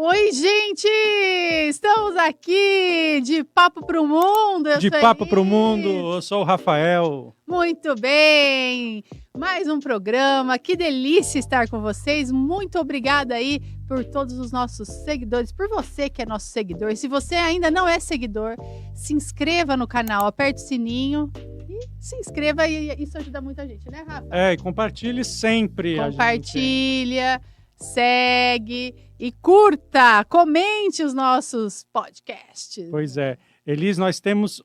Oi, gente! Estamos aqui de Papo Pro Mundo. De Papo Pro Mundo, eu sou o Rafael. Muito bem! Mais um programa, que delícia estar com vocês. Muito obrigada aí por todos os nossos seguidores, por você que é nosso seguidor. Se você ainda não é seguidor, se inscreva no canal, aperte o sininho e se inscreva, e isso ajuda muita gente, né, Rafa? E compartilhe sempre. Compartilha, segue e curta, comente os nossos podcasts. Pois é. Elis, nós temos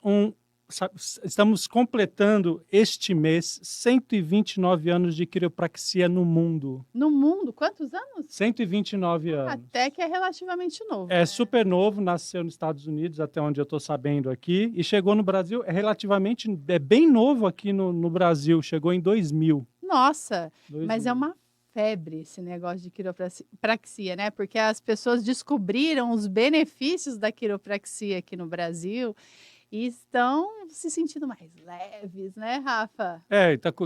estamos completando este mês 129 anos de quiropraxia no mundo. No mundo? Quantos anos? 129 anos. Até que é relativamente novo. É super novo, nasceu nos Estados Unidos, até onde eu estou sabendo aqui, e chegou no Brasil, é bem novo aqui no Brasil, chegou em 2000. Nossa, mas é uma febre esse negócio de quiropraxia, né? Porque as pessoas descobriram os benefícios da quiropraxia aqui no Brasil e estão se sentindo mais leves, né, Rafa?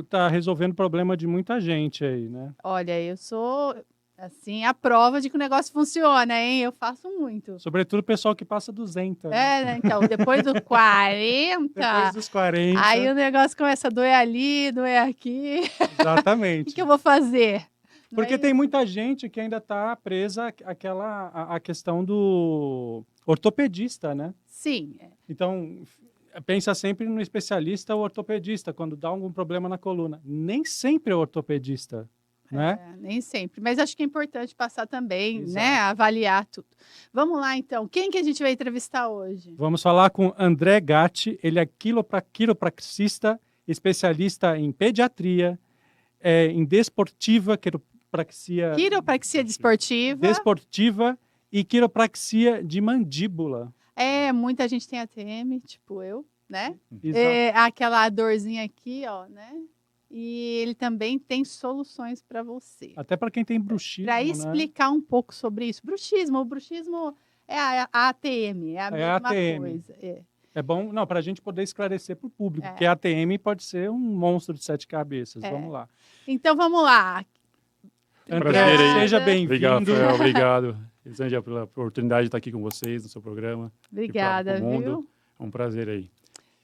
Tá resolvendo o problema de muita gente aí, né? Olha, eu sou, assim, a prova de que o negócio funciona, hein? Eu faço muito. Sobretudo o pessoal que passa 200. Né? Então, depois dos 40... Depois dos 40... Aí o negócio começa a doer ali, doer aqui. Exatamente. O que eu vou fazer? Porque tem muita gente que ainda está presa à questão do ortopedista, né? Sim. Então, pensa sempre no especialista ou ortopedista, quando dá algum problema na coluna. Nem sempre é o ortopedista, né? Nem sempre. Mas acho que é importante passar também, Exato. né? Avaliar tudo. Vamos lá, então. Quem que a gente vai entrevistar hoje? Vamos falar com André Gatti. Ele é quiropraxista, especialista em pediatria, em desportiva, quiropraxia desportiva e quiropraxia de mandíbula. Muita gente tem ATM, tipo eu, né? Exato. Aquela dorzinha aqui, ó, né? E ele também tem soluções para você. Até para quem tem bruxismo, Para explicar um pouco sobre isso. O bruxismo é a ATM, é a mesma ATM. coisa. É bom, para a gente poder esclarecer para o público, porque a ATM pode ser um monstro de 7 cabeças. Vamos lá. Então, vamos lá. André, seja bem-vindo. Obrigado, Rafael, obrigado. Elisângela, pela oportunidade de estar aqui com vocês no seu programa. Obrigada, viu? É um prazer aí.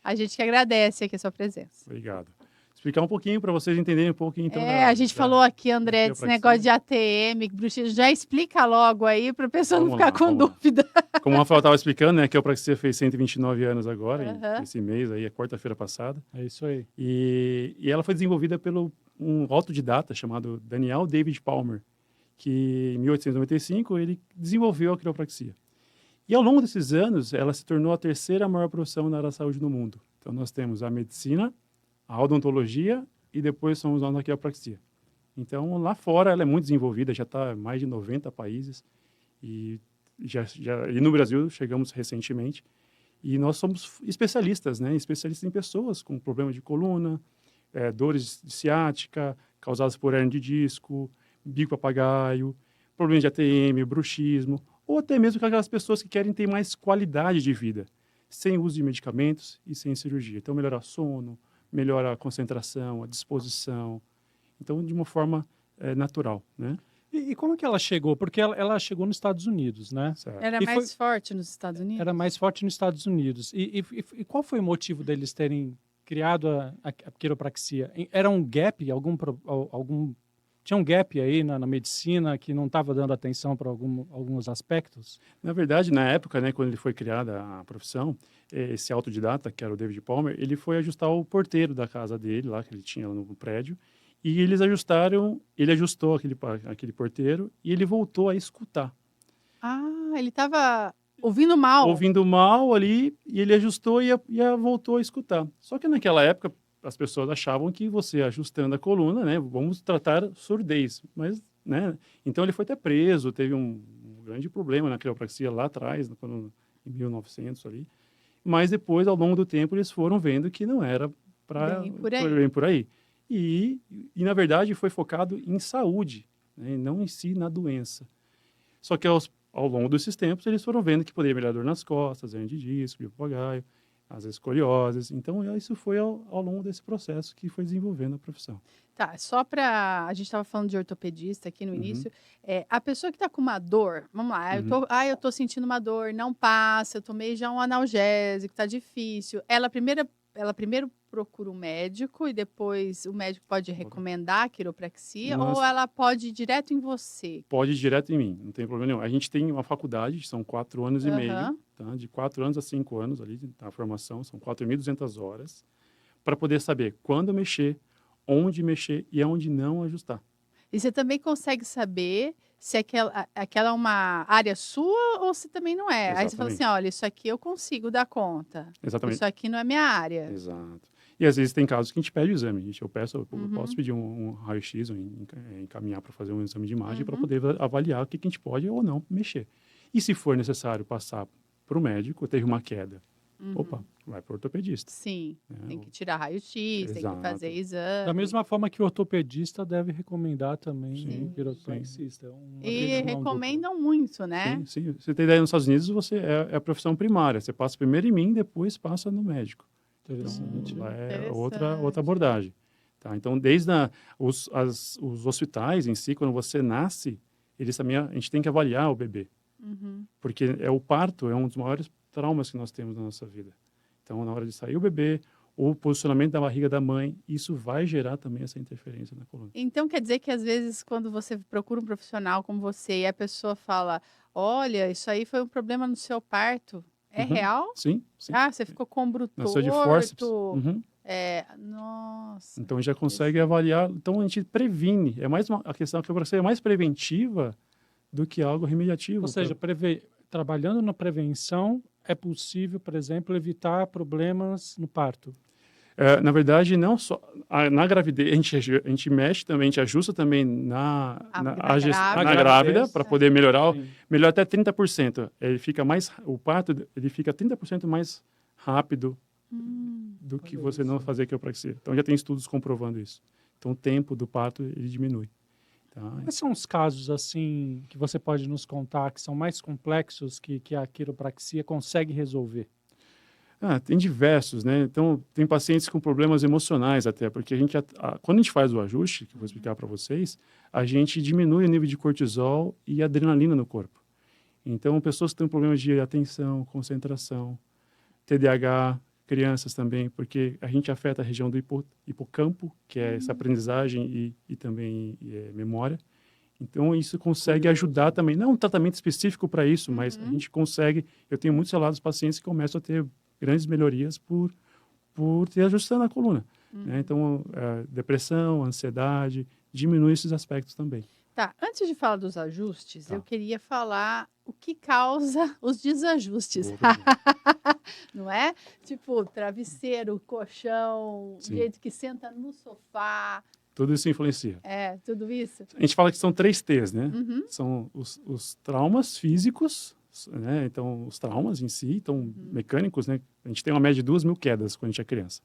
A gente que agradece aqui a sua presença. Obrigado. Explicar um pouquinho para vocês entenderem um pouquinho. Então, a gente falou aqui, André, desse negócio de ATM, bruxismo. Já explica logo aí para a pessoa não ficar com dúvida. Como o Rafael estava explicando, né, que a quiropraxia fez 129 anos agora, esse mês aí, quarta-feira passada. É isso aí. E ela foi desenvolvida pelo um autodidata chamado Daniel David Palmer, que em 1895 ele desenvolveu a quiropraxia. E ao longo desses anos, ela se tornou a terceira maior profissão na área da saúde no mundo. Então nós temos a medicina, a odontologia e depois somos nós na quiropraxia. Então lá fora ela é muito desenvolvida, já está em mais de 90 países e no Brasil chegamos recentemente. E nós somos especialistas, né? Especialistas em pessoas com problema de coluna, dores de ciática causadas por hernia de disco, bico papagaio, problemas de ATM, bruxismo, ou até mesmo com aquelas pessoas que querem ter mais qualidade de vida, sem uso de medicamentos e sem cirurgia. Então, melhorar sono, melhora a concentração, a disposição. Então, de uma forma natural, né? E como é que ela chegou? Porque ela chegou nos Estados Unidos, né? Certo. Era mais forte nos Estados Unidos? Era mais forte nos Estados Unidos. E qual foi o motivo deles terem criado a quiropraxia? Era um gap, tinha um gap aí na medicina que não estava dando atenção para alguns aspectos? Na verdade, na época, né, quando ele foi criada a profissão, esse autodidata, que era o David Palmer, ele foi ajustar o porteiro da casa dele, lá que ele tinha lá no prédio, e ele ajustou aquele porteiro e ele voltou a escutar. Ele estava ouvindo mal. Ouvindo mal ali, e ele ajustou e voltou a escutar. Só que naquela época, as pessoas achavam que você ajustando a coluna, né, vamos tratar surdez. Mas, né, então ele foi até preso, teve um grande problema na quiropraxia lá atrás, em 1900 ali. Mas depois, ao longo do tempo, eles foram vendo que não era bem por aí. E, na verdade, foi focado em saúde, né, não em si na doença. Só que ao longo desses tempos, eles foram vendo que poderia melhorar dor nas costas, hernia de disco, bico papagaio. as escolioses. Então, isso foi ao longo desse processo que foi desenvolvendo a profissão. Tá, só para a gente estava falando de ortopedista aqui no Uhum. início, a pessoa que está com uma dor, vamos lá, Uhum. eu tô sentindo uma dor, não passa, eu tomei já um analgésico, tá difícil. Ela primeiro procura o médico e depois o médico pode recomendar a quiropraxia ou Nossa. ela pode ir direto em você? Pode ir direto em mim, não tem problema nenhum. A gente tem uma faculdade, são 4 anos e meio, Aham. tá? De 4 anos a 5 anos ali, a formação, são 4.200 horas, para poder saber quando mexer, onde mexer e aonde não ajustar. E você também consegue saber se aquela é uma área sua ou se também não é. Aí você fala assim, Exatamente. olha, isso aqui eu consigo dar conta. Exatamente. Isso aqui não é minha área. Exato. E às vezes tem casos que a gente pede o exame. Eu Uhum. posso pedir um raio-x ou encaminhar para fazer um exame de imagem para Uhum. poder avaliar o que a gente pode ou não mexer. E se for necessário passar para o médico, teve uma queda. Opa, vai para o ortopedista. Sim, né? tem que tirar raio-x, tem que Exato. fazer exame. Da mesma forma que o ortopedista deve recomendar também Sim, o quiropraxista. É uma E via de mão dupla. recomendam muito, né? Sim, sim. Você tem ideia, nos Estados Unidos, é a profissão primária. Você passa primeiro em mim, depois passa no médico. Interessante. Então, lá é Interessante. outra abordagem. Tá? Então, desde os hospitais em si, quando você nasce, eles também, a gente tem que avaliar o bebê. Uhum. Porque o parto é um dos maiores traumas que nós temos na nossa vida. Então, na hora de sair o bebê, o posicionamento da barriga da mãe, isso vai gerar também essa interferência na coluna. Então quer dizer que às vezes quando você procura um profissional como você e a pessoa fala, olha, isso aí foi um problema no seu parto, é Uhum. real? Sim, sim. Ah, você ficou com ombro Nasceu de fórceps. torto. Uhum. Nossa. Então, já consegue avaliar. Então, a gente previne. A questão que você é mais preventiva do que algo remediativo. Ou seja, trabalhando na prevenção, é possível, por exemplo, evitar problemas no parto. Na verdade, não só na gravidez, a gente mexe também, a gente ajusta também na grávida. grávida para poder melhorar Sim. até 30%. O parto ele fica 30% mais rápido do que Olha você não isso. fazer quiropraxia. Então já tem estudos comprovando isso. Então o tempo do parto ele diminui. Tá? Quais são os casos assim que você pode nos contar que são mais complexos que a quiropraxia consegue resolver? Tem diversos, né? Então, tem pacientes com problemas emocionais até, porque quando a gente faz o ajuste, que eu vou explicar para vocês, a gente diminui o nível de cortisol e adrenalina no corpo. Então, pessoas que têm problemas de atenção, concentração, TDAH, crianças também, porque a gente afeta a região do hipocampo, que é essa aprendizagem e também memória. Então, isso consegue ajudar também. Não um tratamento específico para isso, mas a gente consegue. Eu tenho muitos relatos de pacientes que começam a ter grandes melhorias por ter ajustando a coluna. Né? Então, depressão, ansiedade, diminui esses aspectos também. Tá, antes de falar dos ajustes, Tá. eu queria falar o que causa os desajustes. Boa pergunta. Não é? Tipo, travesseiro, colchão, Sim. jeito que senta no sofá. Tudo isso influencia. Tudo isso. A gente fala que são 3 T's, né? Uhum. São os traumas físicos, né? Então, os traumas em si, então, mecânicos, né? A gente tem uma média de 2.000 quedas quando a gente é criança.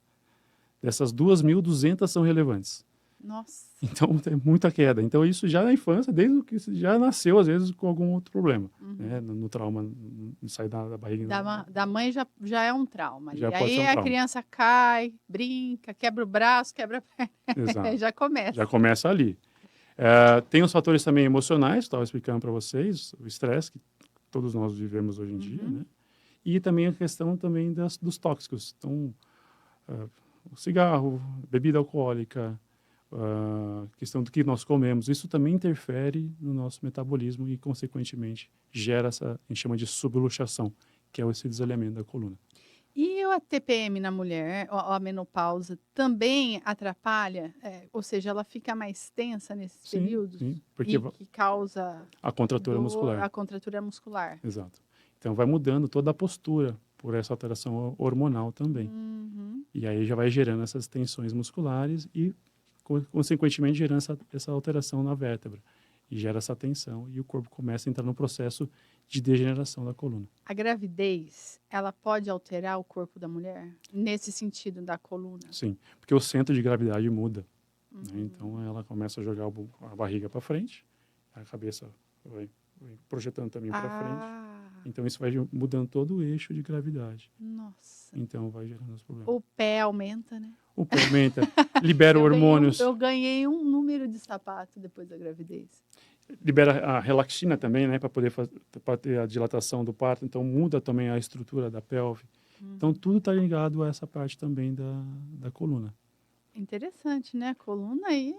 Dessas 2.200 são relevantes. Nossa. Então, tem muita queda. Então, isso já na infância, desde que já nasceu, às vezes, com algum outro problema. Né? No trauma, no sair da barriga. Da mãe já é um trauma. Já E pode aí ser um a trauma. criança cai, brinca, quebra o braço, quebra a perna. Exato. Já começa. Já começa ali. Tem os fatores também emocionais, estava explicando para vocês, o estresse que todos nós vivemos hoje em dia, né? E também a questão também dos tóxicos. Então, o cigarro, bebida alcoólica, questão do que nós comemos, isso também interfere no nosso metabolismo e, consequentemente, gera a gente chama de subluxação, que é esse desalinhamento da coluna. E a TPM na mulher, ou a menopausa, também atrapalha? Ou seja, ela fica mais tensa nesses Sim, períodos? sim, porque que causa a contratura a muscular. contratura muscular. Exato. Então, vai mudando toda a postura por essa alteração hormonal também. E aí já vai gerando essas tensões musculares e, consequentemente, gerando essa alteração na vértebra. E gera essa tensão e o corpo começa a entrar no processo de degeneração da coluna. A gravidez, ela pode alterar o corpo da mulher? Nesse sentido da coluna? Sim, porque o centro de gravidade muda. Né? Então, ela começa a jogar a barriga para frente, a cabeça vai projetando também para frente. Então, isso vai mudando todo o eixo de gravidade. Nossa. Então, vai gerando os problemas. O pé aumenta, né? O pé aumenta, libera hormônios, Eu ganhei um número de sapato depois da gravidez. libera a relaxina também, né? Para poder pra ter a dilatação do parto. Então, muda também a estrutura da pelve. Então, tudo está ligado a essa parte também da coluna. Interessante, né? A coluna aí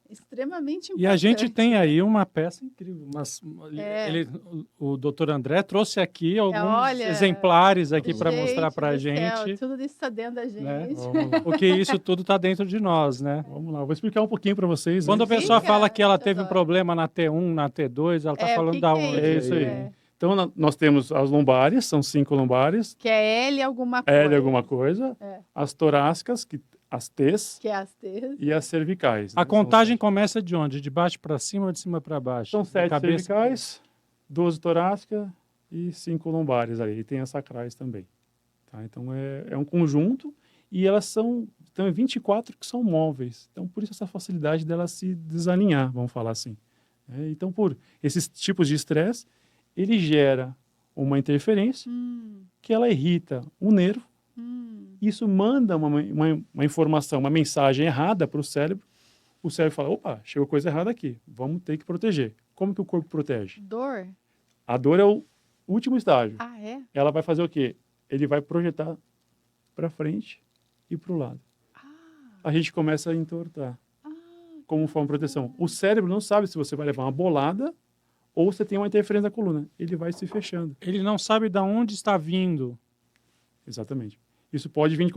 é extremamente importante. E a gente tem aí uma peça incrível. É. O doutor André trouxe aqui alguns olha, exemplares aqui para mostrar para a do céu, gente. tudo isso está dentro da Né? gente. Vamos lá. Porque isso tudo está dentro de nós, né? Vamos lá, eu vou explicar um pouquinho para vocês. Quando a né? pessoa Fica, fala que ela eu teve um adoro. problema na T1, na T2, ela está É, o falando que da que é onde? É isso aí. É. Então, nós temos as lombares, são 5 lombares. Que é L alguma coisa. L alguma coisa. É. As torácicas, as T's. Que é as T's. E as cervicais. A né? contagem começa de onde? De baixo para cima ou de cima para baixo? São 7 Cabeça- cervicais, 12 torácicas e 5 lombares ali. E tem as sacrais também. Tá? Então, é um conjunto. E elas são... Então, 24 que são móveis. Então, por isso essa facilidade delas se desalinhar, vamos falar assim. Então, por esses tipos de estresse, ele gera uma interferência que ela irrita o nervo. Isso manda uma informação, uma mensagem errada para o cérebro. O cérebro fala, opa, chegou coisa errada aqui, vamos ter que proteger. Como que o corpo protege? Dor? A dor é o último estágio. Ah, é? Ela vai fazer o quê? Ele vai projetar para frente e para o lado. A gente começa a entortar como forma de proteção. O cérebro não sabe se você vai levar uma bolada ou você tem uma interferência da coluna. Ele vai se fechando. Ele não sabe de onde está vindo. Exatamente. Isso pode vir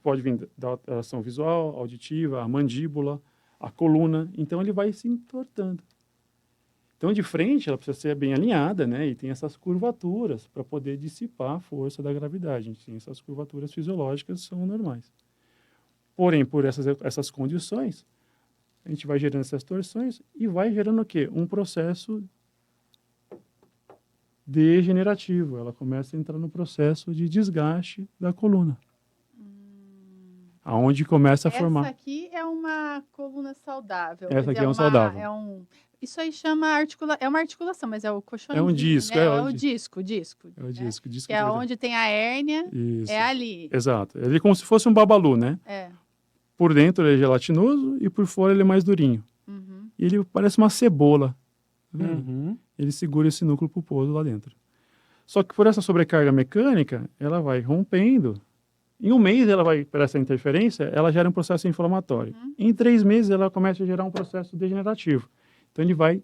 pode vir da alteração visual, auditiva, a mandíbula, a coluna. Então ele vai se entortando. Então de frente ela precisa ser bem alinhada, né? E tem essas curvaturas para poder dissipar a força da gravidade. A gente tem essas curvaturas fisiológicas são normais. Porém, por essas condições, a gente vai gerando essas torções e vai gerando o quê? Um processo degenerativo. Ela começa a entrar no processo de desgaste da coluna. Aonde começa a formar. Essa aqui é uma coluna saudável. Essa Quer aqui dizer, é um saudável. Isso aí chama é uma articulação, mas é o colchão. É um disco, né? é É o o disco. É o disco. Que é onde tem a hérnia, Isso. é ali. Exato. Ele é como se fosse um babalu, né? É. Por dentro ele é gelatinoso e por fora ele é mais durinho. E ele parece uma cebola. Tá vendo? Uhum. Ele segura esse núcleo pulposo lá dentro. Só que por essa sobrecarga mecânica, ela vai rompendo. Em um mês, ela vai, por essa interferência, ela gera um processo inflamatório. Em 3 meses, ela começa a gerar um processo degenerativo. Então, ele vai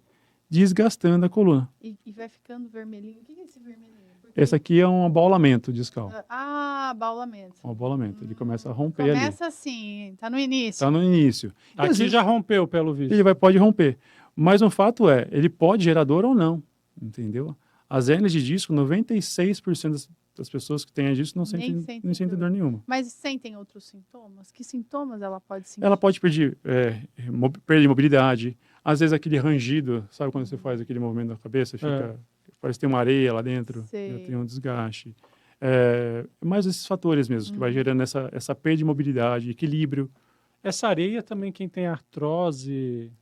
desgastando a coluna. E vai ficando vermelhinho. O que é esse vermelhinho? Esse aqui é um abaulamento discal. Abaulamento. Um abaulamento. Ele começa a romper ali. Começa assim, tá no início. Está no início. Aqui já rompeu, pelo visto. Ele pode romper. Mas um fato é, ele pode gerar dor ou não. Entendeu? As hérnias de disco, 96% das pessoas que têm hernia de disco não sentem dor nenhuma. Mas sentem outros sintomas? Que sintomas ela pode sentir? Ela pode perder mobilidade. Às vezes aquele rangido, sabe quando você faz aquele movimento da cabeça? Parece que tem uma areia lá dentro, já tem um desgaste. Mais esses fatores mesmo, que vai gerando essa perda de mobilidade, equilíbrio. Essa areia também, quem tem artrose,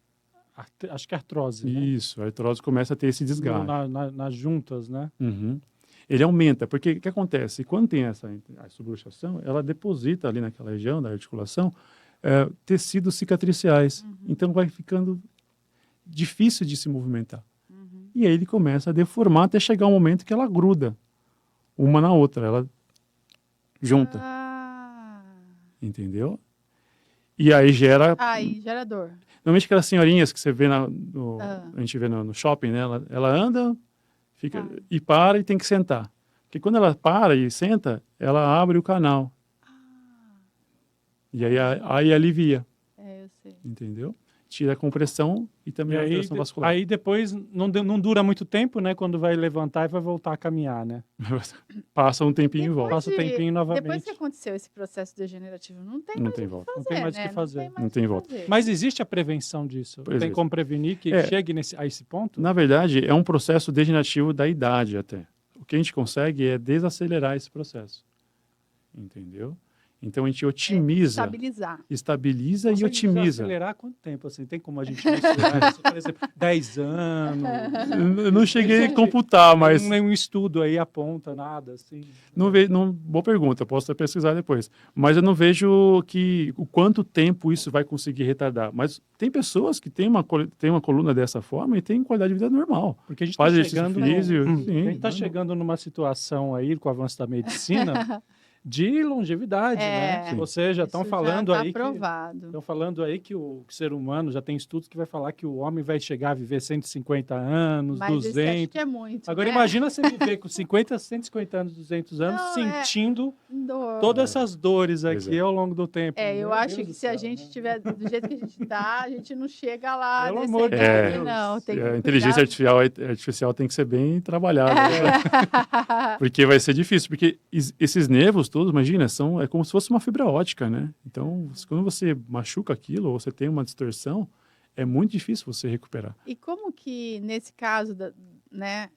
acho que é artrose, né? Isso, a artrose começa a ter esse desgaste. Nas juntas, né? Uhum. Ele aumenta, porque o que acontece? Quando tem essa subluxação, ela deposita ali naquela região da articulação tecidos cicatriciais. Então vai ficando difícil de se movimentar. E aí ele começa a deformar até chegar um momento que ela gruda uma na outra, ela junta. Entendeu? E aí gera... Aí gera dor. Normalmente aquelas senhorinhas que você vê a gente vê no shopping, né? Ela anda, fica e para e tem que sentar. Porque quando ela para e senta, ela abre o canal. E aí alivia. Eu sei. Entendeu? Tira a compressão e também a alteração vascular. Aí depois não dura muito tempo, né? Quando vai levantar e vai voltar a caminhar, né? Passa um tempinho e volta. Passa o tempinho novamente. Depois que aconteceu esse processo degenerativo, não tem volta. Fazer, não tem mais o né? que fazer. Não tem volta. Mas existe a prevenção disso? Pois tem é. como prevenir que chegue a esse ponto? Na verdade, é um processo degenerativo da idade até. O que a gente consegue é desacelerar esse processo. Entendeu? Então, a gente otimiza, estabiliza e Consegue otimiza. acelerar quanto tempo? Assim? Tem como a gente mensurar isso? Por exemplo, 10 anos? Eu não cheguei a computar, mas... Nenhum estudo aí aponta nada, assim. Boa pergunta, posso até pesquisar depois. Mas eu não vejo o quanto tempo isso vai conseguir retardar. Mas tem pessoas que têm uma coluna dessa forma e têm qualidade de vida normal. Porque a gente Faz está exercício chegando, físico, sim, a gente tá chegando numa situação aí, com o avanço da medicina, de longevidade, né? Sim. Ou seja, estão falando aí aprovado. estão falando aí que o ser humano, já tem estudos que vai falar que o homem vai chegar a viver 150 anos, Mas 200. esse acho que é muito, Agora né? imagina você viver com 50, 150 anos, 200 anos, Não, sentindo Dor. todas essas dores Pois aqui é. ao longo do tempo. eu Meu acho Deus que do se a céu, gente né? tiver do jeito que a gente tá, a gente não chega lá Pelo nesse amor de idade, Deus. não. Tem que A inteligência artificial tem que ser bem trabalhada, né? Porque vai ser difícil, porque esses nervos todos, imagina, é como se fosse uma fibra ótica, né? Então, quando você machuca aquilo, ou você tem uma distorção, é muito difícil você recuperar. E como que, nesse caso, né,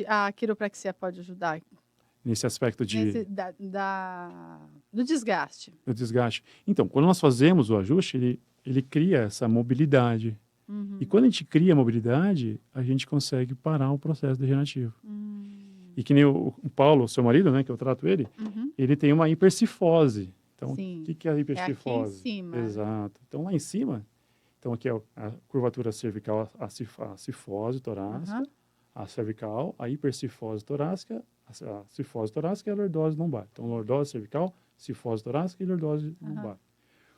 a quiropraxia pode ajudar Nesse aspecto do desgaste? do desgaste. Então, quando nós fazemos o ajuste, ele cria essa mobilidade. Uhum. E quando a gente cria a mobilidade, a gente consegue parar o processo degenerativo. E que nem o Paulo, seu marido, né, que eu trato ele, ele tem uma hipercifose. Então, Sim. o que é a hipercifose? É aqui em cima. Exato. Então, lá em cima, aqui é a curvatura cervical, a cifose torácica, a cervical, a hipercifose torácica, a cifose torácica e a lordose lombar. Então, lordose cervical, cifose torácica e lordose lombar.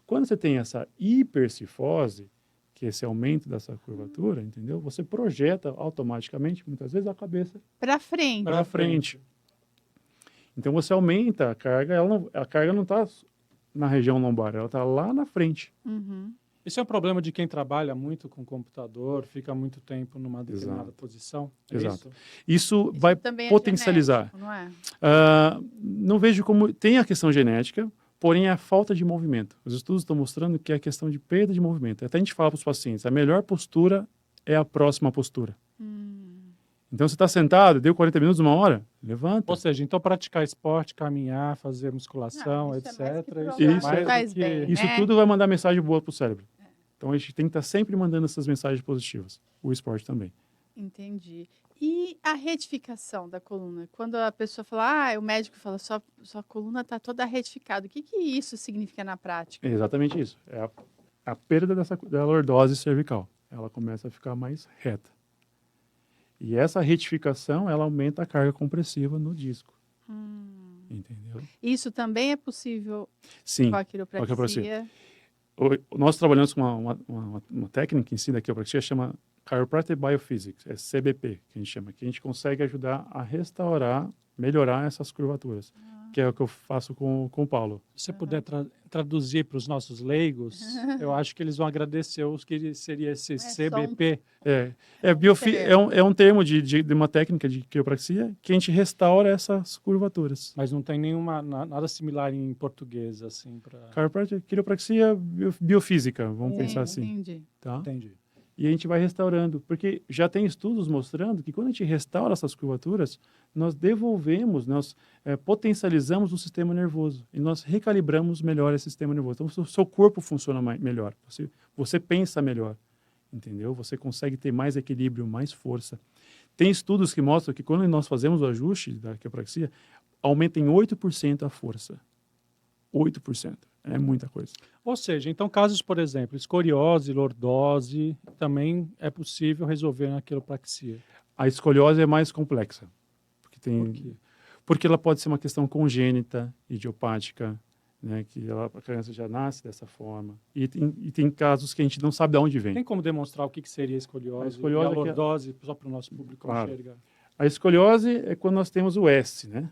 Quando você tem essa hipercifose, que é esse aumento dessa curvatura, entendeu? Você projeta automaticamente, muitas vezes, a cabeça Para frente. para frente. Então, você aumenta a carga, a carga não está na região lombar, ela está lá na frente. Isso é um problema de quem trabalha muito com computador, fica muito tempo numa determinada posição. É Exato. isso? Isso vai também é potencializar. genético, não é? Não vejo como... Tem a questão genética, porém é a falta de movimento. Os estudos estão mostrando que é a questão de perda de movimento. Até a gente fala para os pacientes, a melhor postura é a próxima postura. Então, você está sentado, deu 40 minutos, 1 hora, levanta. Ou seja, então praticar esporte, caminhar, fazer musculação, Isso é etc. mais que Isso provável. mais do Faz que- bem. Isso né? tudo vai mandar mensagem boa para o cérebro. Então, a gente tem que estar sempre mandando essas mensagens positivas. O esporte também. Entendi. E a retificação da coluna? Quando a pessoa fala, o médico fala, sua coluna está toda retificada. O que isso significa na prática? É exatamente isso. É a perda da lordose cervical. Ela começa a ficar mais reta. E essa retificação, ela aumenta a carga compressiva no disco. Entendeu? Isso também é possível Sim. com a quiropraxia? Nós trabalhamos com uma técnica em si da quiropraxia, chama Chiropractic Biophysics, é CBP, que a gente chama, que a gente consegue ajudar a restaurar, melhorar essas curvaturas, que é o que eu faço com o Paulo. Se você puder traduzir para os nossos leigos, eu acho que eles vão agradecer o que seria esse CBP. É um termo de uma técnica de quiropraxia que a gente restaura essas curvaturas. Mas não tem nada similar em português, assim, para... Chiropractic, quiropraxia biofísica, vamos pensar assim. Entendi. Tá? Entendi. E a gente vai restaurando, porque já tem estudos mostrando que quando a gente restaura essas curvaturas, nós devolvemos, nós potencializamos o sistema nervoso e nós recalibramos melhor esse sistema nervoso. Então, o seu corpo funciona melhor, você pensa melhor, entendeu? Você consegue ter mais equilíbrio, mais força. Tem estudos que mostram que quando nós fazemos o ajuste da quiropraxia, aumenta em 8% a força. 8%. É muita coisa. Ou seja, então casos, por exemplo, escoliose, lordose, também é possível resolver na quiropraxia. A escoliose é mais complexa. Por quê? Porque ela pode ser uma questão congênita, idiopática, né, que a criança já nasce dessa forma. E tem casos que a gente não sabe de onde vem. Tem como demonstrar o que seria a escoliose, A escoliose e a é que- lordose, só para o nosso público Claro. enxergar? A escoliose é quando nós temos o S, né?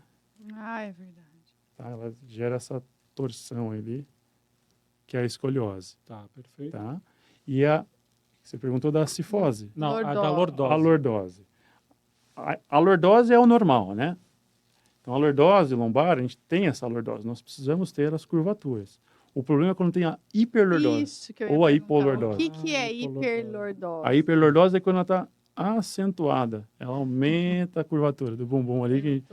É verdade. Tá? Ela gera essa torção ali, que é a escoliose. Tá, perfeito. Tá? E você perguntou da cifose. Não, a da Lordose. lordose. A lordose. A lordose é o normal, né? Então, a lordose lombar, a gente tem essa lordose. Nós precisamos ter as curvaturas. O problema é quando tem a hiperlordose. Isso que eu ia Ou a perguntar. hipoliordose. O que é hiperlordose? A hiperlordose é quando ela está acentuada. Ela aumenta a curvatura do bumbum ali,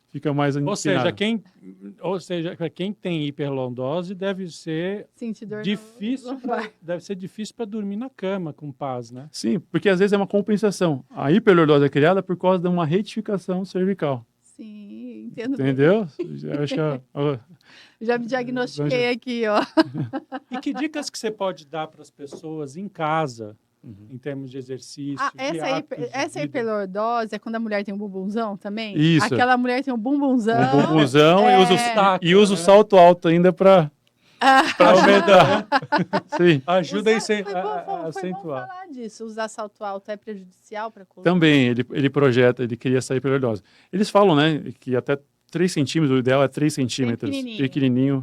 que fica mais Ou inclinado. seja, para quem tem hiperlordose, deve ser Sentir dor difícil, lombar. deve ser difícil para dormir na cama com paz, né? Sim, porque às vezes é uma compensação. A hiperlordose é criada por causa de uma retificação cervical. Sim, entendo bem. Entendeu? Eu acho que Já me diagnostiquei aqui, ó. E que dicas que você pode dar para as pessoas em casa, em termos de exercício, Ah, de hábitos de essa vida? hiperlordose é quando a mulher tem um bumbumzão também? Isso. Aquela mulher tem um bumbumzão. um bumbumzão É. e usa o salto alto ainda para aumentar. Sim. Ajuda a Foi bom acentuar. falar disso. Usar salto alto é prejudicial para a coluna? Também, ele projeta, ele cria essa hiperlordose. Eles falam, né, que até 3 centímetros, o ideal é 3 centímetros. Pequenininho,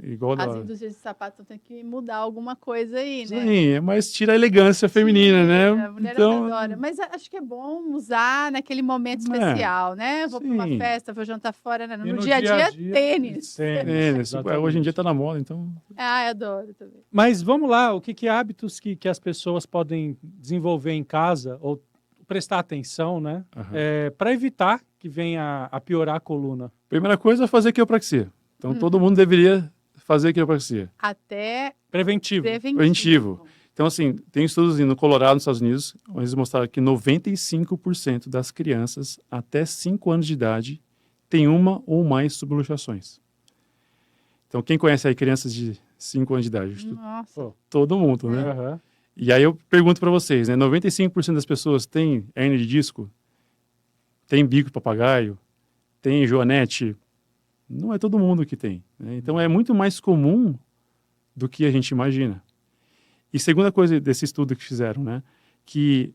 igual As da... indústrias de sapato têm que mudar alguma coisa aí, né? Sim, mas tira a elegância feminina, né? A mulher adora. Mas acho que é bom usar naquele momento especial, né? Vou para uma sim. festa, vou jantar fora. Né? E No dia a dia, tênis. Tênis, Hoje em dia está na moda, então... Ah, eu adoro também. Mas vamos lá, o que hábitos que as pessoas podem desenvolver em casa ou prestar atenção, né? Para evitar que venha a piorar a coluna. Primeira coisa é fazer quiropraxia. Então, todo mundo deveria fazer quiropraxia. Até Preventivo. Então, assim, tem estudos no Colorado, nos Estados Unidos, onde eles mostraram que 95% das crianças até 5 anos de idade têm uma ou mais subluxações. Então, quem conhece aí crianças de 5 anos de idade? Nossa. Todo mundo, né? Uhum. E aí eu pergunto para vocês, né? 95% das pessoas têm hernia de disco? Tem bico de papagaio? Tem joanete? Não é todo mundo que tem, né? Então é muito mais comum do que a gente imagina. E segunda coisa desse estudo que fizeram, né? Que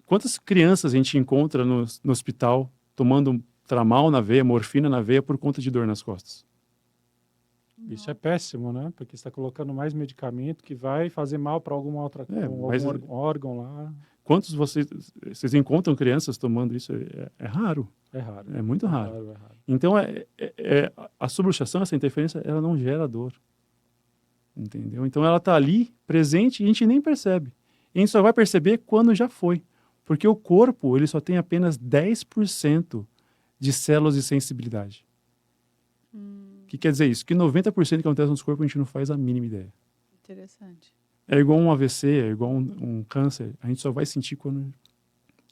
quantas crianças a gente encontra no hospital tomando tramal na veia, morfina na veia por conta de dor nas costas? Isso é péssimo, né? Porque você está colocando mais medicamento que vai fazer mal para alguma outra algum órgão lá. Quantos vocês encontram crianças tomando isso? É raro. É raro. É muito raro. É raro. Então, a subluxação, essa interferência, ela não gera dor. Entendeu? Então, ela está ali, presente, e a gente nem percebe. E a gente só vai perceber quando já foi. Porque o corpo, ele só tem apenas 10% de células de sensibilidade. O que quer dizer isso? Que 90% que acontece no nosso corpo, a gente não faz a mínima ideia. Interessante. É igual um AVC, é igual um câncer. A gente só vai sentir quando...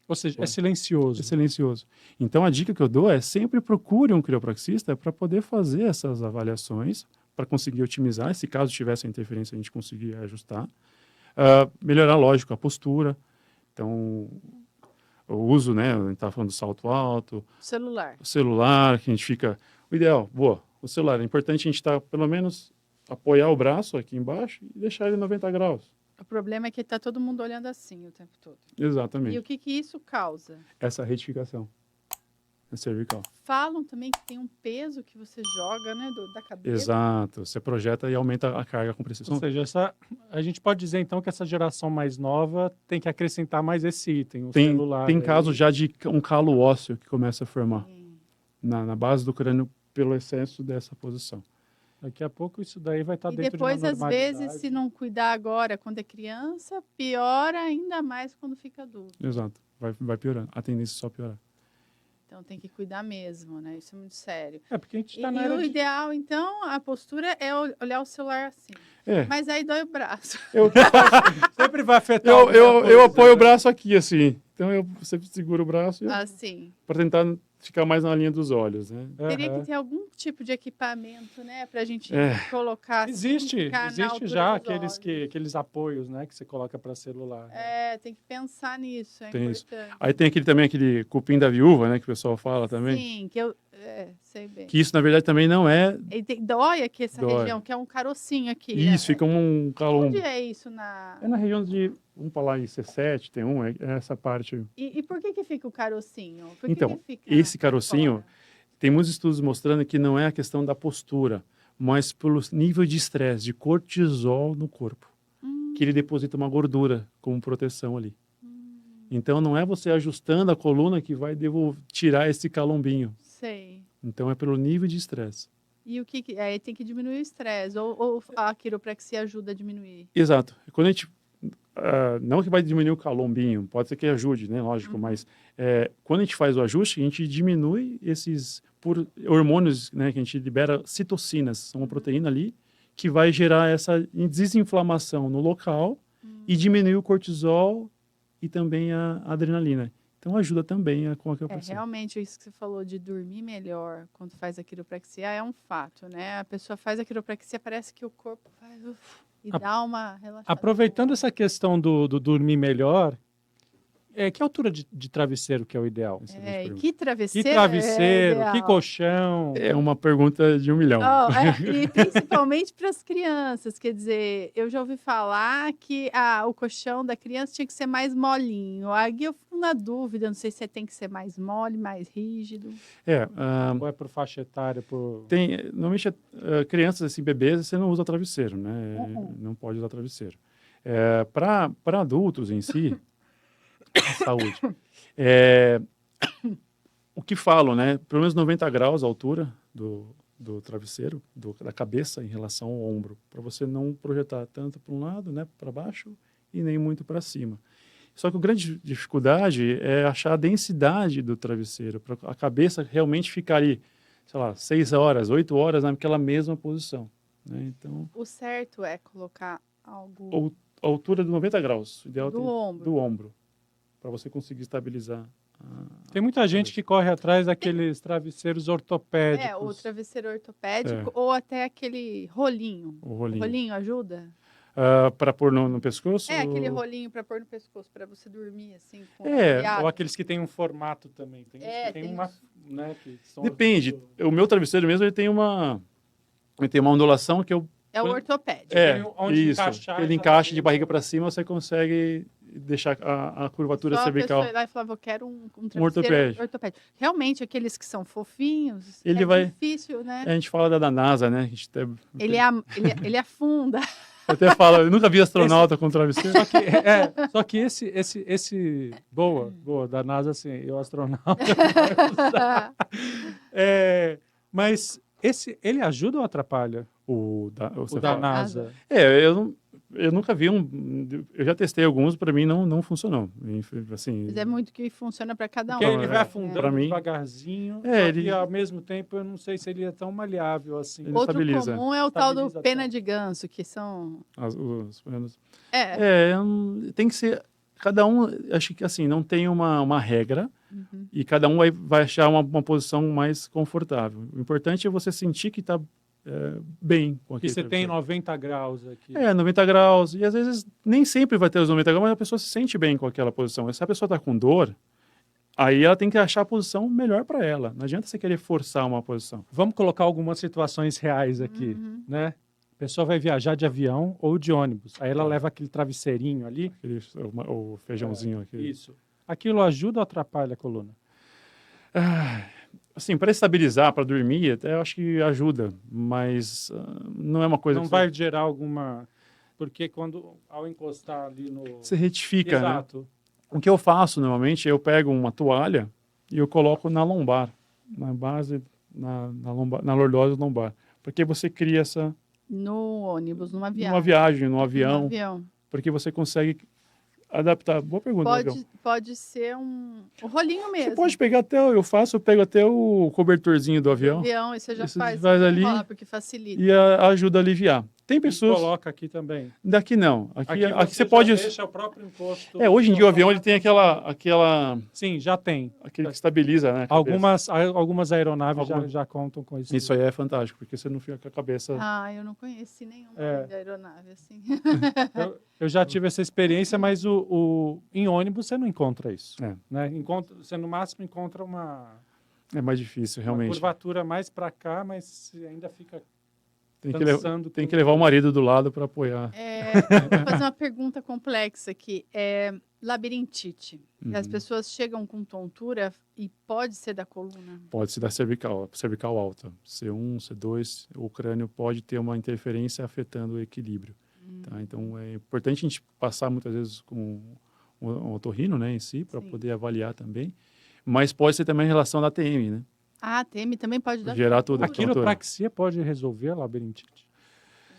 Ou seja, é silencioso. É silencioso. Então, a dica que eu dou é sempre procure um quiropraxista para poder fazer essas avaliações, para conseguir otimizar. Se caso tivesse a interferência, a gente conseguir ajustar. Melhorar, lógico, a postura. Então, o uso, né? A gente estava falando do salto alto. O celular, que a gente fica... O ideal, o celular. É importante a gente estar, pelo menos, apoiar o braço aqui embaixo e deixar ele 90 graus. O problema é que está todo mundo olhando assim o tempo todo. Exatamente. E o que isso causa? Essa retificação. É cervical. Falam também que tem um peso que você joga, né, da cabeça. Exato. Você projeta e aumenta a carga compressiva. Ou seja, a gente pode dizer, então, que essa geração mais nova tem que acrescentar mais esse item, o celular. Tem casos já de um calo ósseo que começa a formar na base do crânio pelo excesso dessa posição. Daqui a pouco isso daí vai estar dentro de uma depois, às normalidade. vezes, se não cuidar agora quando é criança, piora ainda mais quando fica adulto. Exato. Vai piorando. A tendência é só piorar. Então tem que cuidar mesmo, né? Isso é muito sério. Porque a gente está E o ideal, então, a postura é olhar o celular assim. Mas aí dói o braço. Sempre vai afetar. Eu apoio o braço aqui, assim. Então eu sempre seguro o braço assim, para tentar ficar mais na linha dos olhos, né? Teria que ter algum tipo de equipamento, né, para a gente colocar. Existe já aqueles apoios, né, que você coloca para celular. Tem que pensar nisso, é importante. Isso. Aí tem aquele cupim da viúva, né, que o pessoal fala também. Sim, que eu sei bem. Que isso na verdade também não é. Dói aqui essa região, que é um carocinho aqui. Isso, fica um calombo. Onde é isso É na região de, vamos falar em C7, tem é essa parte. E por que fica o carocinho? Então, esse carocinho, tem muitos estudos mostrando que não é a questão da postura, mas pelo nível de estresse, de cortisol no corpo, que ele deposita uma gordura como proteção ali. Então, não é você ajustando a coluna que vai tirar esse calombinho. Sei. Então, é pelo nível de estresse. E o que tem que diminuir o estresse, ou a quiropraxia ajuda a diminuir? Exato. Quando a gente não que vai diminuir o lombinho, pode ser que ajude, né? Lógico, mas quando a gente faz o ajuste, a gente diminui esses hormônios, né? Que a gente libera citocinas, são uma proteína ali, que vai gerar essa desinflamação no local e diminuir o cortisol e também a adrenalina. Então, ajuda também com a quiropraxia. Realmente, isso que você falou de dormir melhor quando faz a quiropraxia é um fato, né? A pessoa faz a quiropraxia, parece que o corpo faz e dá uma relaxada. Aproveitando essa questão do dormir melhor, que altura de travesseiro que é o ideal? E que travesseiro? Que travesseiro, que colchão? É uma pergunta de 1 milhão. E principalmente para as crianças, quer dizer, eu já ouvi falar que o colchão da criança tinha que ser mais molinho. Aí eu fico na dúvida, não sei se tem que ser mais mole, mais rígido. Ou é por faixa etária? Normalmente, crianças, assim, bebês, você não usa travesseiro, né? Não pode usar travesseiro. Para adultos em si, saúde. O que falam, né? Pelo menos 90 graus a altura do travesseiro, da cabeça em relação ao ombro, para você não projetar tanto para um lado, né, para baixo, e nem muito para cima. Só que a grande dificuldade é achar a densidade do travesseiro, para a cabeça realmente ficar ali, sei lá, 6 horas, 8 horas naquela mesma posição, né? Então, o certo é colocar algo... A altura de 90 graus, ideal do ombro, para você conseguir estabilizar. Tem muita gente que corre atrás daqueles travesseiros ortopédicos. O travesseiro ortopédico ou até aquele rolinho. O rolinho. O rolinho ajuda? Para pôr no pescoço? Aquele rolinho para pôr no pescoço, para você dormir assim. Ou aqueles que tem um formato também. Tem uma, né, que são Depende. O meu travesseiro mesmo, ele tem uma ondulação que eu... É o ortopédico. Onde isso. Ele encaixa de barriga para cima, você consegue deixar a curvatura cervical. A pessoa lá e falava, eu quero um travesseiro ortopédico. Realmente, aqueles que são fofinhos, difícil, né? A gente fala da NASA, né? Ele afunda. Eu até falo, eu nunca vi astronauta com travesseiro. Só que esse boa, da NASA, assim, eu astronauta. Mas ele ajuda ou atrapalha? O da NASA. Eu nunca vi eu já testei alguns, para mim não funcionou. Assim, mas é muito que funciona para cada um. Porque ele vai afundando devagarzinho, e ao mesmo tempo eu não sei se ele é tão maleável assim. Ele Outro estabiliza. comum é o tal do pena de ganso, que são... Os penas. Tem que ser... Cada um, acho que assim, não tem uma regra, e cada um vai achar uma posição mais confortável. O importante é você sentir que está bem com aquilo. Que você tem 90 graus aqui. 90 graus. E às vezes nem sempre vai ter os 90 graus, mas a pessoa se sente bem com aquela posição. E se a pessoa está com dor, aí ela tem que achar a posição melhor para ela. Não adianta você querer forçar uma posição. Vamos colocar algumas situações reais aqui, né? A pessoa vai viajar de avião ou de ônibus. Aí ela leva aquele travesseirinho ali. O feijãozinho aqui. Isso. Aquilo ajuda ou atrapalha a coluna? Assim, para estabilizar, para dormir, até eu acho que ajuda, mas não é uma coisa... Não vai gerar alguma... Porque ao encostar ali no... Você retifica, Exato. Né? O que eu faço, normalmente, eu pego uma toalha e eu coloco na lombar, na base, na lordose lombar, porque você cria essa... No ônibus, numa viagem. Numa viagem, no avião. Porque você consegue adaptar. Boa pergunta. Pode ser um rolinho mesmo. Você pode pegar eu pego até o cobertorzinho do avião. E você já faz ali, porque facilita. E ajuda a aliviar. Tem pessoas... Coloca aqui também. Daqui não. Aqui você já pode... deixa o próprio encosto. Hoje em dia o avião ele tem aquela... Sim, já tem. Aquele que estabiliza, né? Algumas aeronaves já contam com isso. Isso aí é fantástico, porque você não fica com a cabeça... Eu não conheci nenhuma aeronave assim. Eu já tive essa experiência, mas em ônibus você não encontra isso. Né? Você no máximo encontra uma... É mais difícil, realmente. Uma curvatura mais para cá, mas ainda fica... Tem que levar o marido do lado para apoiar. Vou fazer uma pergunta complexa aqui. Labirintite. As pessoas chegam com tontura e pode ser da coluna? Pode ser da cervical alta. C1, C2, o crânio pode ter uma interferência afetando o equilíbrio. Tá? Então, é importante a gente passar muitas vezes com um otorrino, né, em si, para poder avaliar também. Mas pode ser também em relação da TM, né? A TM também pode dar... Gerar tudo. A quiropraxia pode resolver a labirintite?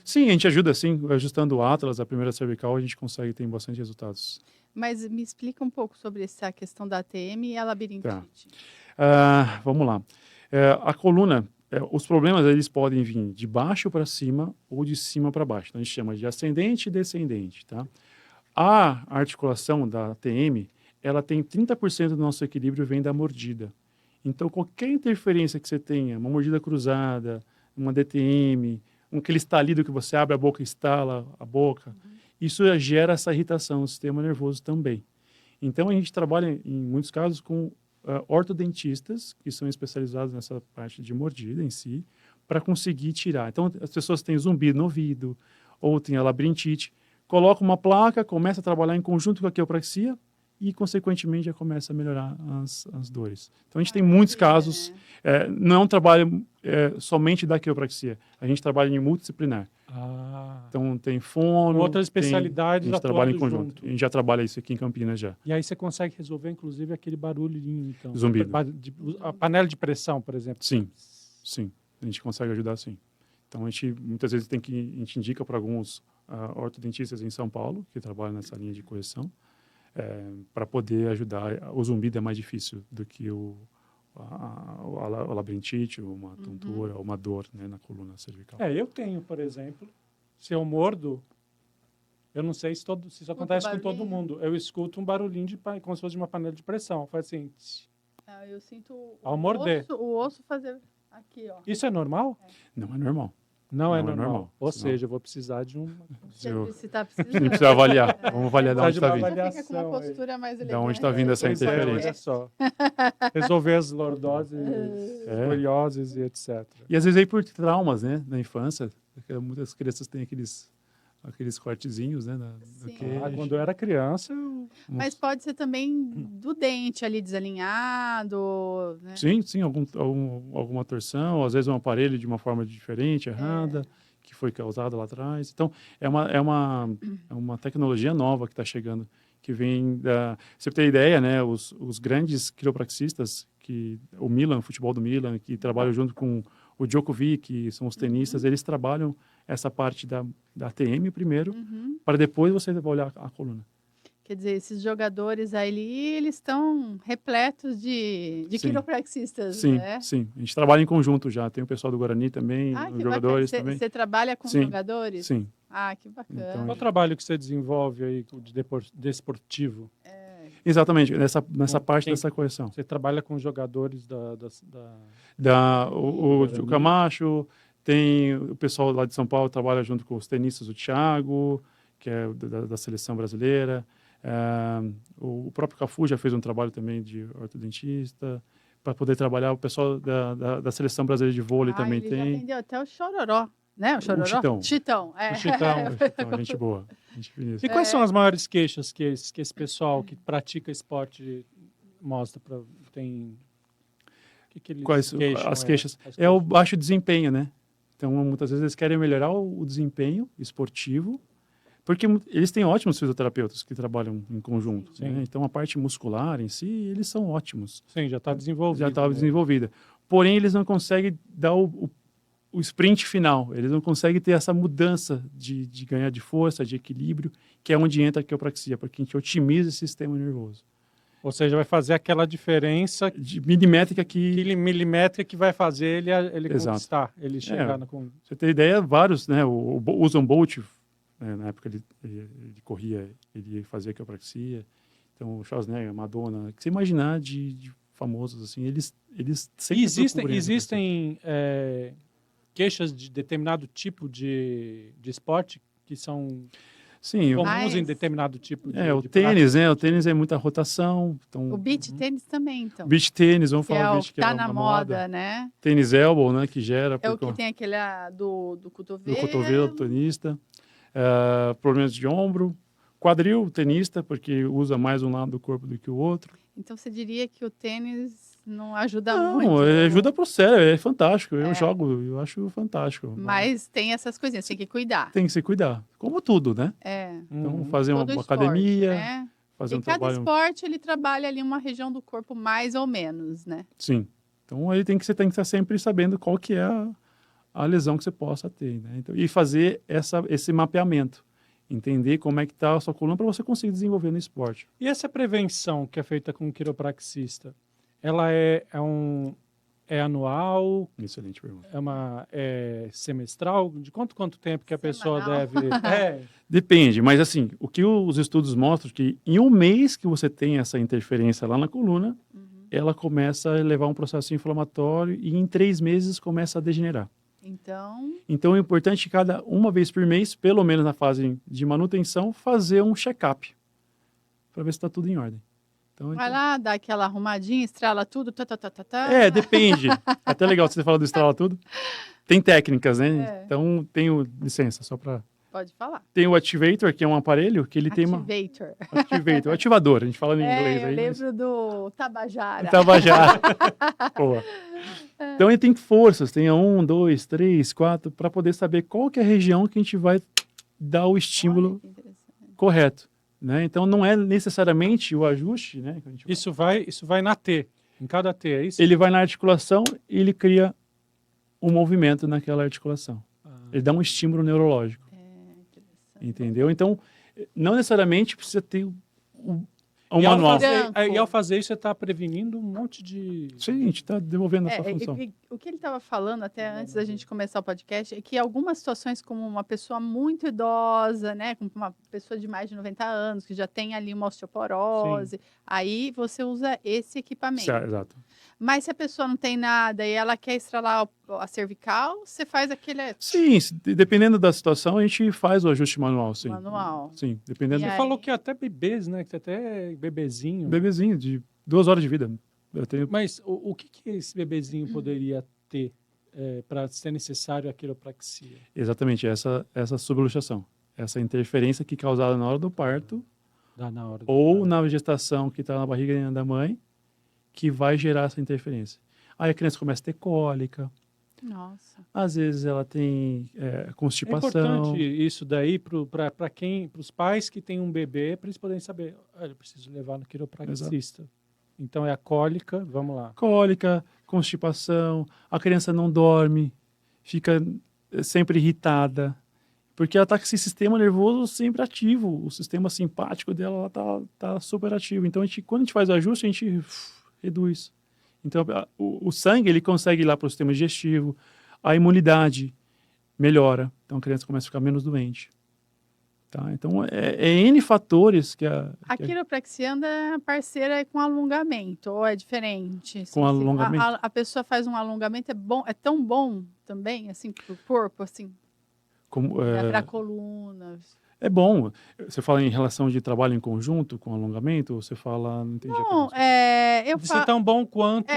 Sim, a gente ajuda, sim. Ajustando o Atlas, a primeira cervical, a gente consegue ter bastante resultados. Mas me explica um pouco sobre essa questão da ATM e a labirintite. Vamos lá. A coluna, os problemas eles podem vir de baixo para cima ou de cima para baixo. Então, a gente chama de ascendente e descendente, tá? A articulação da ATM, ela tem 30% do nosso equilíbrio vem da mordida. Então, qualquer interferência que você tenha, uma mordida cruzada, uma DTM, aquele estalido que você abre a boca e estala a boca, isso gera essa irritação no sistema nervoso também. Então, a gente trabalha, em muitos casos, com ortodentistas, que são especializados nessa parte de mordida em si, para conseguir tirar. Então, as pessoas têm zumbido no ouvido, ou tem a labirintite, coloca uma placa, começa a trabalhar em conjunto com a quiropraxia e, consequentemente, já começa a melhorar as dores. Então, a gente tem muitos casos. Não é um trabalho somente da quiropraxia. A gente trabalha em multidisciplinar. Então, tem fono... Outras especialidades a gente trabalha em conjunto. junto. A gente já trabalha isso aqui em Campinas já. E aí você consegue resolver, inclusive, aquele barulhinho. Então, Zumbido. A panela de pressão, por exemplo. Sim, sim. A gente consegue ajudar, sim. Então, a gente, muitas vezes, a gente indica para alguns ortodentistas em São Paulo, que trabalham nessa linha de correção, para poder ajudar. O zumbido é mais difícil do que a labirintite, uma tontura, uma dor, né, na coluna cervical. Eu tenho, por exemplo, se eu mordo, eu não sei se isso acontece com todo mundo. Eu escuto um barulhinho como se fosse de uma panela de pressão. Faz assim. Eu sinto ao morder. O osso fazer aqui, ó. Isso é normal? Não é normal. Não é normal. Ou seja, eu vou precisar de um... Você está A precisando. gente precisa avaliar. Vamos avaliar de onde está vindo. Fica com uma postura mais elegante. De onde está vindo essa interferência. Olha só. Resolver as lordoses, escolioses e etc. E às vezes aí por traumas, né, na infância. Muitas crianças têm aqueles cortezinhos, né, no queixo. Quando eu era criança... Mas pode ser também do dente ali desalinhado, né? Sim, alguma torção, às vezes um aparelho de uma forma diferente, errada, que foi causada lá atrás. Então, é uma tecnologia nova que está chegando, que vem da... Você tem ideia, né, os grandes quiropraxistas, o Milan, o futebol do Milan, que trabalham junto com o Djokovic, que são os tenistas, eles trabalham essa parte da ATM primeiro, para depois você olhar a coluna. Quer dizer, esses jogadores aí, eles estão repletos de quiropraxistas, né? Sim. A gente trabalha em conjunto já. Tem o pessoal do Guarani também, os jogadores também. Você trabalha com jogadores? Sim. Que bacana. Então, qual o trabalho que você desenvolve aí de desportivo? Exatamente, nessa parte dessa correção. Você trabalha com jogadores o Camacho, tem o pessoal lá de São Paulo trabalha junto com os tenistas, o Thiago, que é da seleção brasileira. O próprio Cafu já fez um trabalho também de ortodontista, para poder trabalhar. O pessoal da seleção brasileira de vôlei também ele tem. Já atendeu até o Chororó, né? O Chororó? Chitão. O Chitão. Gente boa. E quais são as maiores queixas que esse pessoal que pratica esporte mostra? Quais as queixas? É o baixo desempenho, né? Então, muitas vezes eles querem melhorar o desempenho esportivo, porque eles têm ótimos fisioterapeutas que trabalham em conjunto. Né? Então, a parte muscular em si, eles são ótimos. Sim, já está desenvolvido. Já está desenvolvida. Porém, eles não conseguem dar o sprint final. Eles não conseguem ter essa mudança de ganhar de força, de equilíbrio, que é onde entra a quiropraxia, porque a gente otimiza esse sistema nervoso. Ou seja, vai fazer aquela diferença milimétrica que vai fazer ele conquistar, ele chegar na... Você tem ideia, vários, né? O Usain Bolt, na época ele corria, ele fazia quiropraxia. Então, o Schwarzenegger, Madonna, que você imaginar de famosos, assim, eles sempre existem queixas de determinado tipo de esporte que são... Sim, comuns em determinado tipo de o tênis, né? O tênis é muita rotação. Então, o beach tênis também, então. Beach tênis, vamos falar do beach, que tá na moda, né? Tênis elbow, né? Que gera... É o que tem aquele do cotovelo. Do cotovelo, do tenista. Problemas de ombro. Quadril, tenista, porque usa mais um lado do corpo do que o outro. Então, você diria que o tênis não ajuda muito? Não, ajuda pro cérebro, é fantástico. Eu acho fantástico. Mas tem essas coisinhas, tem que cuidar. Tem que se cuidar, como tudo, né? Então, fazer uma academia, né? fazer cada trabalho... esporte, ele trabalha ali uma região do corpo mais ou menos, né? Sim. Então, aí você tem que estar sempre sabendo qual que é a lesão que você possa ter, né? Então, e fazer esse mapeamento, entender como é que está a sua coluna para você conseguir desenvolver no esporte. E essa prevenção que é feita com o quiropraxista, ela é anual? Excelente pergunta. É semestral? De quanto tempo que a pessoa Semanal. deve... Depende, mas assim, o que os estudos mostram é que em um mês que você tem essa interferência lá na coluna, ela começa a levar um processo inflamatório e em 3 meses começa a degenerar. Então é importante uma vez por mês, pelo menos na fase de manutenção, fazer um check-up para ver se está tudo em ordem. Então, Vai lá, dá aquela arrumadinha, estrala tudo, depende. Até legal você falar do estrala tudo. Tem técnicas, né? É. Então, licença, só para... Pode falar. Tem o Activator, que é um aparelho que ele tem uma... Activator. Ativador, a gente fala em inglês eu aí. lembro do Tabajara. Tabajara. Boa. Então ele tem forças, tem 1, 2, 3, 4, para poder saber qual que é a região que a gente vai dar o estímulo Olha, que interessante. correto. Né? Então não é necessariamente o ajuste, né? Que a gente Isso vai na T, em cada T, é isso? Ele vai na articulação e ele cria um movimento naquela articulação. Ele dá um estímulo neurológico. Entendeu? Então, não necessariamente precisa ter um manual. E ao fazer isso, você está prevenindo um monte de... Sim, a gente está desenvolvendo essa função. O que ele estava falando até antes da gente começar o podcast é que algumas situações, como uma pessoa muito idosa, né, como uma pessoa de mais de 90 anos, que já tem ali uma osteoporose, aí você usa esse equipamento. Exato. Mas se a pessoa não tem nada e ela quer estralar a cervical, você faz aquele... Sim, dependendo da situação, a gente faz o ajuste manual, sim. Manual. Sim, dependendo. Você falou que até bebês, né? Que até bebezinho. Bebezinho, de 2 horas de vida. Mas o que esse bebezinho poderia ter para ser necessário a quiropraxia? Exatamente, essa subluxação. Essa interferência que é causada na hora do parto ou na gestação que está na barriga da mãe, que vai gerar essa interferência. Aí a criança começa a ter cólica. Nossa. Às vezes ela tem constipação. É importante isso daí para os pais que têm um bebê, para eles poderem saber, eu preciso levar no quiropraxista. Exato. Então é a cólica, vamos lá. Cólica, constipação, a criança não dorme, fica sempre irritada, porque ela está com esse sistema nervoso sempre ativo, o sistema simpático dela está super ativo. Então, quando a gente faz o ajuste, a gente reduz. Então, o sangue ele consegue ir lá para o sistema digestivo, a imunidade melhora, então a criança começa a ficar menos doente. Tá? Então, é N fatores que a quiropraxia anda parceira com alongamento, ou é diferente? Com alongamento? A pessoa faz um alongamento, é tão bom também, assim, para o corpo, assim? Para a coluna. É bom. Você fala em relação de trabalho em conjunto com alongamento, ou você fala... Não entendi. Não, eu falo... tão bom quanto...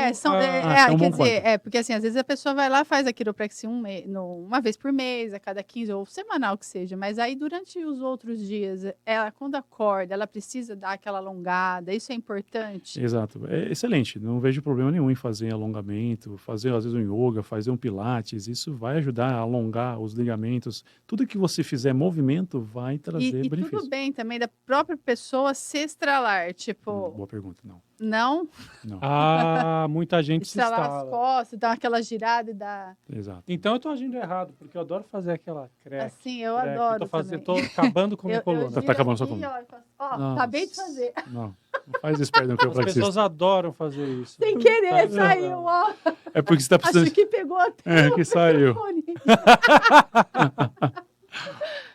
porque assim, às vezes a pessoa vai lá, faz a quiropraxia uma vez por mês, a cada 15, ou semanal que seja, mas aí durante os outros dias, ela quando acorda, ela precisa dar aquela alongada, isso é importante? Exato, é excelente, não vejo problema nenhum em fazer alongamento, fazer às vezes um yoga, fazer um pilates, isso vai ajudar a alongar os ligamentos, tudo que você fizer movimento vai trazer benefício. E tudo bem também da própria pessoa se estralar, tipo... Boa pergunta, não. Não? Não. Muita gente se estrala. Estralar as costas, dar aquela girada e dar... Exato. Então eu tô agindo errado, porque eu adoro fazer aquela crack. Assim, eu adoro eu tô acabando com a minha coluna. Tá acabando sua coluna. Acabei de fazer. Não faz isso, perdão, que eu As pessoas adoram fazer isso. Sem querer, saiu, ó. É porque você tá precisando... Acho que pegou até que saiu.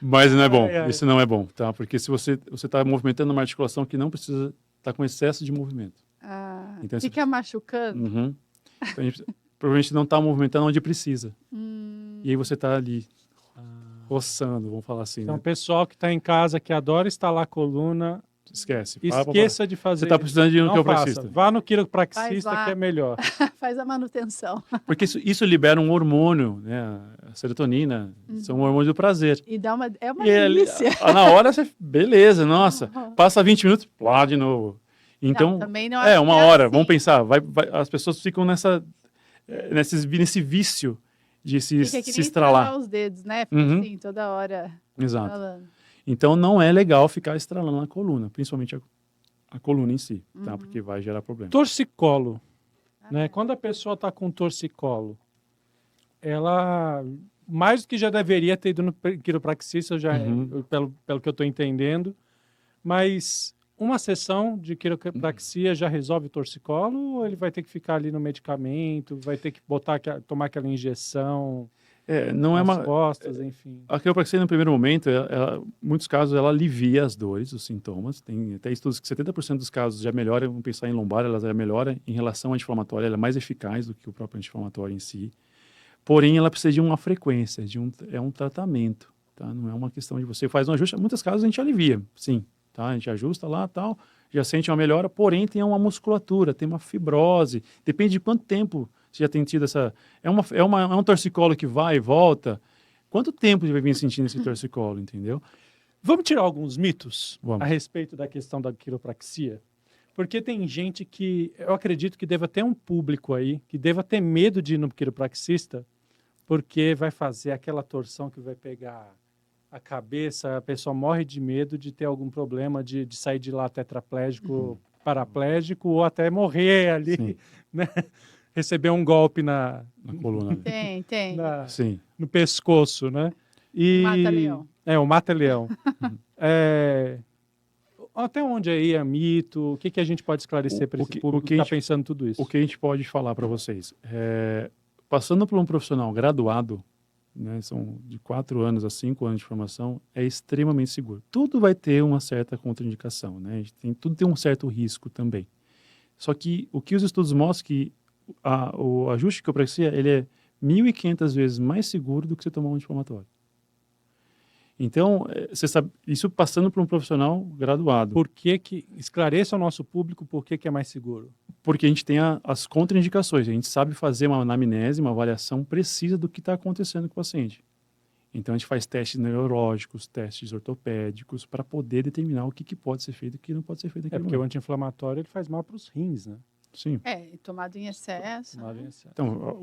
Mas não é bom, isso não é bom, tá? Porque se você está movimentando uma articulação que não precisa estar com excesso de movimento. Então, fica machucando. Então, a gente provavelmente não está movimentando onde precisa. E aí você está ali, roçando, vamos falar assim. Então, pessoal que está em casa, que adora instalar a coluna... Esqueça de fazer. Você está precisando de um quiropraxista. Vá no quiropraxista que é melhor. Faz a manutenção. Porque isso libera um hormônio, né? A serotonina, são hormônios do prazer. E é uma delícia. Na hora você, beleza, nossa, passa 20 minutos, lá de novo. Então, também não uma hora, assim. vamos pensar, as pessoas ficam nesse vício de se estralar. Os dedos, né? Fica assim, toda hora. Exato. Falando. Então, não é legal ficar estralando na coluna, principalmente a coluna em si, tá? Porque vai gerar problema. Torcicolo, né? Quando a pessoa está com torcicolo, ela mais do que já deveria ter ido no quiropraxista, pelo que eu estou entendendo, mas uma sessão de quiropraxia já resolve o torcicolo ou ele vai ter que ficar ali no medicamento, vai ter que tomar aquela injeção não nas costas, enfim? A quiropraxia, no primeiro momento, em muitos casos, ela alivia as dores, os sintomas. Tem até estudos que 70% dos casos já melhora, vamos pensar em lombar, ela já melhora em relação ao anti-inflamatório, ela é mais eficaz do que o próprio anti-inflamatório em si. Porém, ela precisa de uma frequência, é um tratamento, tá? Não é uma questão de você faz um ajuste. Em muitos casos, a gente alivia, sim. Tá? A gente ajusta lá, tal, já sente uma melhora, porém tem uma musculatura, tem uma fibrose, depende de quanto tempo você já tem tido essa... É um torcicolo que vai e volta. Quanto tempo você vai vir sentindo esse torcicolo, entendeu? Vamos tirar alguns mitos Vamos. a respeito da questão da quiropraxia? Porque tem gente que, eu acredito que deva ter um público aí, que deva ter medo de ir no quiropraxista, porque vai fazer aquela torção que vai pegar a cabeça, a pessoa morre de medo de ter algum problema, de sair de lá tetraplégico, paraplégico, ou até morrer ali, né? Receber um golpe na coluna. Tem. Sim. No pescoço, né? Mata-leão. O mata-leão. Até onde aí é mito? O que a gente pode esclarecer para esse público que está pensando tudo isso? O que a gente pode falar para vocês? Passando por um profissional graduado, né, são de 4 anos a 5 anos de formação, é extremamente seguro. Tudo vai ter uma certa contraindicação, né? Tudo tem um certo risco também. Só que o que os estudos mostram que o ajuste de quiropraxia, ele é 1.500 vezes mais seguro do que você tomar um anti-inflamatório. Então, você sabe, isso passando por um profissional graduado. Esclareça ao nosso público por que é mais seguro. Porque a gente tem as contraindicações, a gente sabe fazer uma anamnese, uma avaliação precisa do que está acontecendo com o paciente. Então, a gente faz testes neurológicos, testes ortopédicos, para poder determinar o que pode ser feito e o que não pode ser feito. Porque o anti-inflamatório ele faz mal para os rins, né? Sim. Tomado em excesso. Então,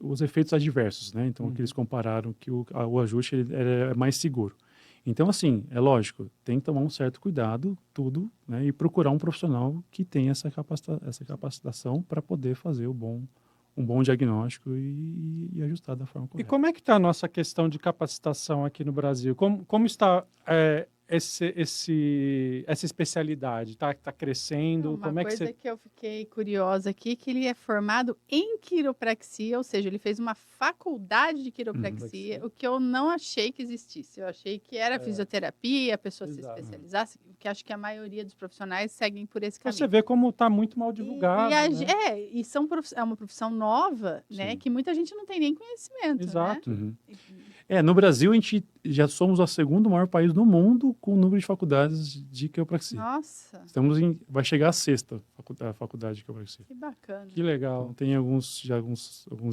os efeitos adversos, né? Então, que eles compararam que o ajuste ele é mais seguro. Então, assim, é lógico, tem que tomar um certo cuidado, tudo, né? E procurar um profissional que tenha essa capacitação para poder fazer um bom diagnóstico e ajustar da forma correta. E como é que está a nossa questão de capacitação aqui no Brasil? Como está essa especialidade? Está crescendo? Uma coisa que eu fiquei curiosa aqui, que ele é formado em quiropraxia, ou seja, ele fez uma faculdade de quiropraxia, o que eu não achei que existisse. Eu achei que era fisioterapia, a pessoa se especializasse, porque acho que a maioria dos profissionais seguem por esse caminho. Você vê como está muito mal divulgado. É uma profissão nova, né, que muita gente não tem nem conhecimento. Exato. Né? No Brasil, a gente já somos o segundo maior país do mundo com o número de faculdades de quiropraxia. Nossa! Vai chegar a 6ª faculdade de quiropraxia. Que bacana. Que legal. Então, tem alguns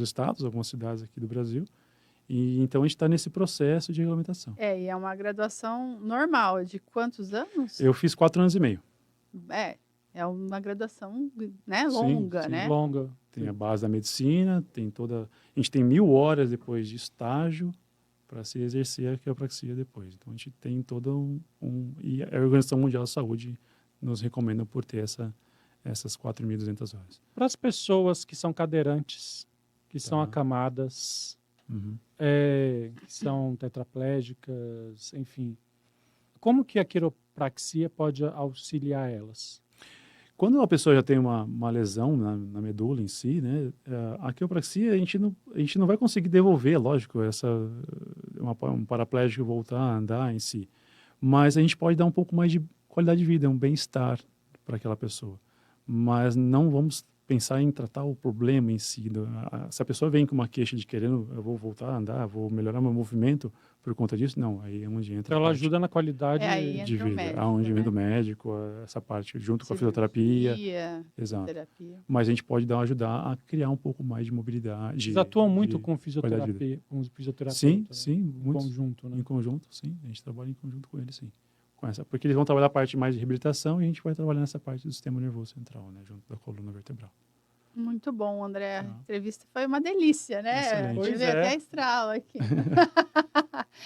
estados, algumas cidades aqui do Brasil. E então a gente está nesse processo de regulamentação. E é uma graduação normal, de quantos anos? Eu fiz 4 anos e meio. É uma graduação, né, longa, sim, né? Longa. Tem a base da medicina, a gente tem 1.000 horas depois de estágio para se exercer a quiropraxia depois. Então a gente tem todo e a Organização Mundial de Saúde nos recomenda por ter essas 4.200 horas. Para as pessoas que são cadeirantes, que são acamadas, que são tetraplégicas, enfim, como que a quiropraxia pode auxiliar elas? Quando uma pessoa já tem uma lesão na medula em si, né, a quiropraxia a gente não vai conseguir devolver, lógico, um paraplégico voltar a andar em si, mas a gente pode dar um pouco mais de qualidade de vida, um bem-estar para aquela pessoa, mas não vamos pensar em tratar o problema em si. Se a pessoa vem com uma queixa de querendo, eu vou voltar a andar, vou melhorar meu movimento por conta disso, não, aí é onde entra ela ajuda na qualidade de vida, onde vem do médico, essa parte junto com a fisioterapia. Exato. Terapia. Mas a gente pode ajudar a criar um pouco mais de mobilidade. Vocês atuam muito com fisioterapia, com fisioterapeuta? Sim, muito. Em conjunto, né? Em conjunto, sim. A gente trabalha em conjunto com eles, sim. Porque eles vão trabalhar a parte mais de reabilitação e a gente vai trabalhar nessa parte do sistema nervoso central, né, junto da coluna vertebral. Muito bom, André. A entrevista foi uma delícia, né? Excelente. Até estralo aqui.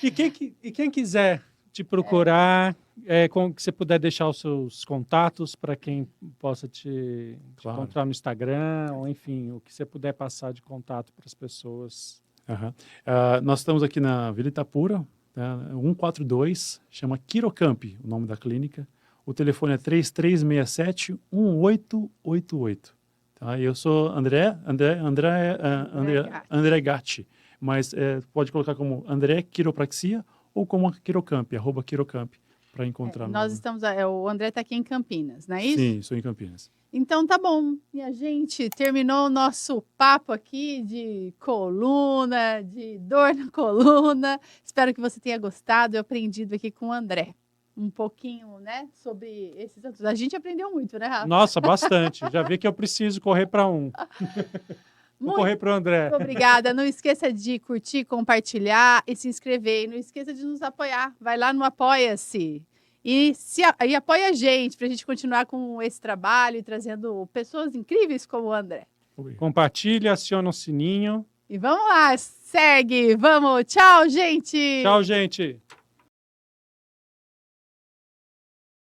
E quem quiser te procurar, que você puder deixar os seus contatos para quem possa te encontrar no Instagram, ou enfim, o que você puder passar de contato para as pessoas. Nós estamos aqui na Vila Itapura, tá? 142, chama Quirocamp, o nome da clínica. O telefone é 3367-1888. Tá? Eu sou André Gatti, mas pode colocar como André Quiropraxia ou como Quirocamp, @Quirocamp, para encontrar. Nós estamos, o André está aqui em Campinas, não é isso? Sim, sou em Campinas. Então tá bom, e a gente terminou o nosso papo aqui de coluna, de dor na coluna. Espero que você tenha gostado e aprendido aqui com o André. Um pouquinho, né, sobre esses assuntos. A gente aprendeu muito, né, Rafa? Nossa, bastante. Já vi que eu preciso correr para um. Vou correr para o André. Muito obrigada. Não esqueça de curtir, compartilhar e se inscrever. E não esqueça de nos apoiar. Vai lá no Apoia-se. E apoia a gente para a gente continuar com esse trabalho e trazendo pessoas incríveis como o André. Compartilha, aciona o sininho. E vamos lá, segue, vamos. Tchau, gente! Tchau, gente!